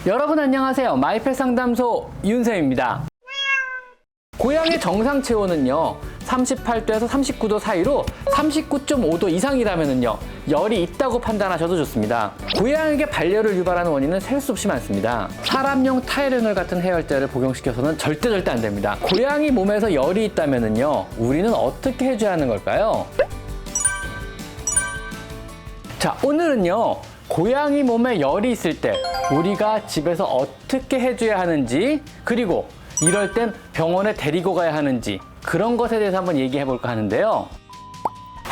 여러분 안녕하세요. 마이펫 상담소 윤쌤입니다. 고양이 정상 체온은요 38도에서 39도 사이로 39.5도 이상이라면요 열이 있다고 판단하셔도 좋습니다. 고양이에게 발열을 유발하는 원인은 셀 수 없이 많습니다. 사람용 타이레놀 같은 해열제를 복용시켜서는 절대 안 됩니다. 고양이 몸에서 열이 있다면요 우리는 어떻게 해줘야 하는 걸까요? 자, 오늘은요 고양이 몸에 열이 있을 때 우리가 집에서 어떻게 해줘야 하는지, 그리고 이럴 땐 병원에 데리고 가야 하는지, 그런 것에 대해서 한번 얘기해 볼까 하는데요.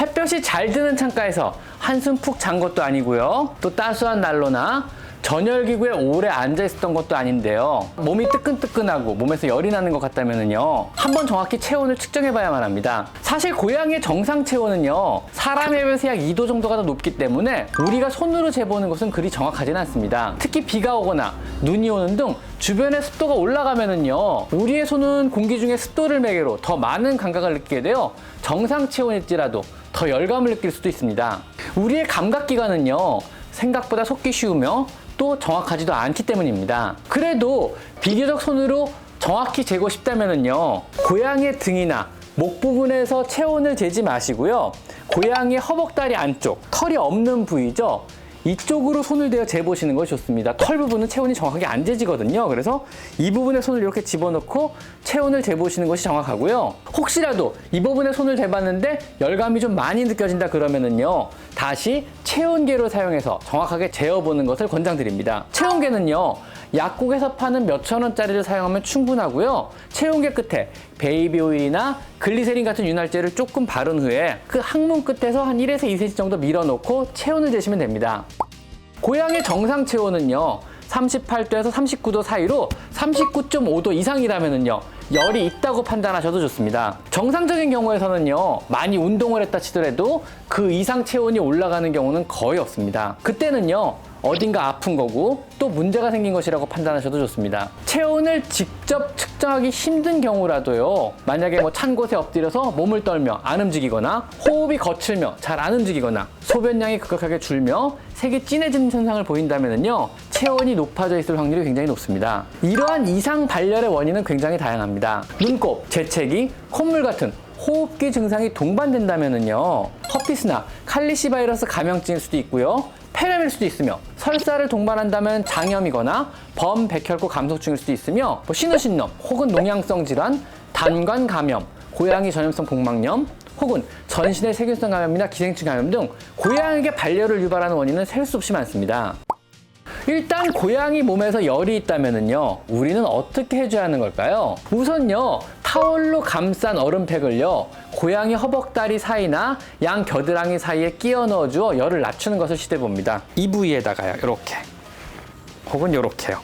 햇볕이 잘 드는 창가에서 한숨 푹 잔 것도 아니고요, 또 따스한 난로나 전열기구에 오래 앉아 있었던 것도 아닌데요. 몸이 뜨끈뜨끈하고 몸에서 열이 나는 것 같다면요 한번 정확히 체온을 측정해 봐야만 합니다. 사실 고양이의 정상 체온은요 사람에 비해서 약 2도 정도가 더 높기 때문에 우리가 손으로 재보는 것은 그리 정확하지는 않습니다. 특히 비가 오거나 눈이 오는 등 주변의 습도가 올라가면은요 우리의 손은 공기 중에 습도를 매개로 더 많은 감각을 느끼게 되어 정상 체온일지라도 더 열감을 느낄 수도 있습니다. 우리의 감각기관은요 생각보다 속기 쉬우며 또 정확하지도 않기 때문입니다. 그래도 비교적 손으로 정확히 재고 싶다면요 고양이의 등이나 목 부분에서 체온을 재지 마시고요, 고양이의 허벅다리 안쪽 털이 없는 부위죠, 이쪽으로 손을 대어 재보시는 것이 좋습니다. 털 부분은 체온이 정확하게 안 재지거든요. 그래서 이 부분에 손을 이렇게 집어넣고 체온을 재보시는 것이 정확하고요. 혹시라도 이 부분에 손을 대봤는데 열감이 좀 많이 느껴진다 그러면은요 다시 체온계로 사용해서 정확하게 재어보는 것을 권장드립니다. 체온계는요 약국에서 파는 몇천 원짜리를 사용하면 충분하고요, 체온계 끝에 베이비 오일이나 글리세린 같은 윤활제를 조금 바른 후에 그 항문 끝에서 한 1에서 2cm 정도 밀어놓고 체온을 재시면 됩니다. 고양이 정상 체온은요 38도에서 39도 사이로 39.5도 이상이라면요 열이 있다고 판단하셔도 좋습니다. 정상적인 경우에서는요 많이 운동을 했다 치더라도 그 이상 체온이 올라가는 경우는 거의 없습니다. 그때는요 어딘가 아픈 거고 또 문제가 생긴 것이라고 판단하셔도 좋습니다. 체온을 직접 측정하기 힘든 경우라도요, 만약에 찬 곳에 엎드려서 몸을 떨며 안 움직이거나 호흡이 거칠며 잘 안 움직이거나 소변량이 급격하게 줄며 색이 진해지는 현상을 보인다면요 체온이 높아져 있을 확률이 굉장히 높습니다. 이러한 이상 발열의 원인은 굉장히 다양합니다. 눈곱, 재채기, 콧물 같은 호흡기 증상이 동반된다면요 허피스나 칼리시바이러스 감염증일 수도 있고요, 폐렴일 수도 있으며, 설사를 동반한다면 장염이거나 범백혈구 감소증일 수도 있으며, 신우신염 혹은 농양성 질환, 단관 감염, 고양이 전염성 복막염 혹은 전신의 세균성 감염이나 기생충 감염 등 고양이에게 발열을 유발하는 원인은 셀 수 없이 많습니다. 일단 고양이 몸에서 열이 있다면요 우리는 어떻게 해줘야 하는 걸까요? 우선요 타월로 감싼 얼음팩을요 고양이 허벅다리 사이나 양 겨드랑이 사이에 끼워 넣어주어 열을 낮추는 것을 시도해 봅니다. 이 부위에다가요 이렇게 혹은 이렇게요.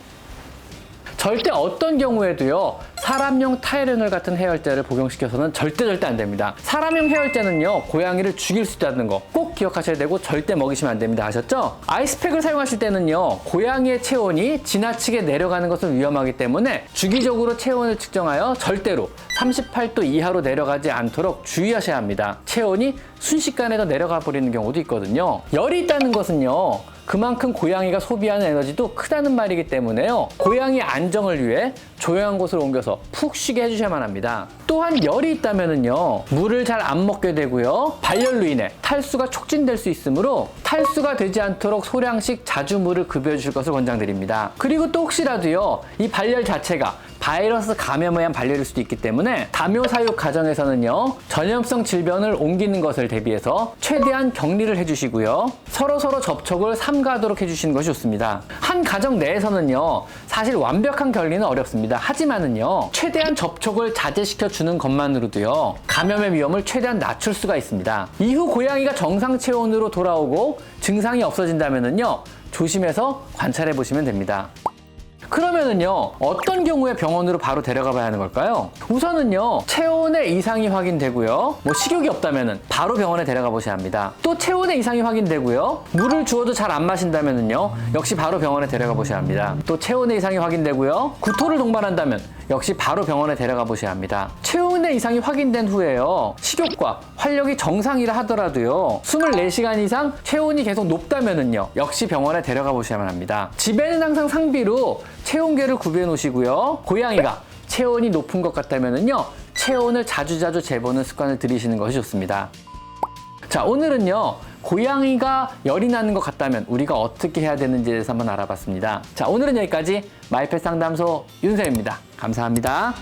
절대 어떤 경우에도요 사람용 타이레놀 같은 해열제를 복용시켜서는 절대 안 됩니다. 사람용 해열제는요 고양이를 죽일 수 있다는 거 꼭 기억하셔야 되고 절대 먹이시면 안 됩니다. 아셨죠? 아이스팩을 사용하실 때는요 고양이의 체온이 지나치게 내려가는 것은 위험하기 때문에 주기적으로 체온을 측정하여 절대로 38도 이하로 내려가지 않도록 주의하셔야 합니다. 체온이 순식간에 더 내려가 버리는 경우도 있거든요. 열이 있다는 것은요 그만큼 고양이가 소비하는 에너지도 크다는 말이기 때문에요 고양이 안정을 위해 조용한 곳으로 옮겨서 푹 쉬게 해주셔야만 합니다. 또한 열이 있다면요 물을 잘 안 먹게 되고요 발열로 인해 탈수가 촉진될 수 있으므로 탈수가 되지 않도록 소량씩 자주 물을 급여해 주실 것을 권장드립니다. 그리고 또 혹시라도요 이 발열 자체가 바이러스 감염에 의한 발열일 수도 있기 때문에 다묘 사육 가정에서는요 전염성 질병을 옮기는 것을 대비해서 최대한 격리를 해주시고요 서로 접촉을 삼가하도록 해주시는 것이 좋습니다. 한 가정 내에서는요 사실 완벽한 격리는 어렵습니다. 하지만은요 최대한 접촉을 자제시켜 주는 것만으로도요 감염의 위험을 최대한 낮출 수가 있습니다. 이후 고양이가 정상 체온으로 돌아오고 증상이 없어진다면은요 조심해서 관찰해 보시면 됩니다. 그러면은요, 어떤 경우에 병원으로 바로 데려가 봐야 하는 걸까요? 우선은요, 체온의 이상이 확인되고요, 뭐 식욕이 없다면은 바로 병원에 데려가 보셔야 합니다. 또 체온의 이상이 확인되고요, 물을 주어도 잘 안 마신다면은요, 역시 바로 병원에 데려가 보셔야 합니다. 또 체온의 이상이 확인되고요, 구토를 동반한다면 역시 바로 병원에 데려가 보셔야 합니다. 체온의 이상이 확인된 후에요, 식욕과 활력이 정상이라 하더라도요, 24시간 이상 체온이 계속 높다면은요, 역시 병원에 데려가 보셔야만 합니다. 집에는 항상 상비로 체온계를 구비해 놓으시고요, 고양이가 체온이 높은 것 같다면은요, 체온을 자주자주 재보는 습관을 들이시는 것이 좋습니다. 자, 오늘은요, 고양이가 열이 나는 것 같다면 우리가 어떻게 해야 되는지에 대해서 한번 알아봤습니다. 자, 오늘은 여기까지 마이펫 상담소 윤쌤입니다. 감사합니다.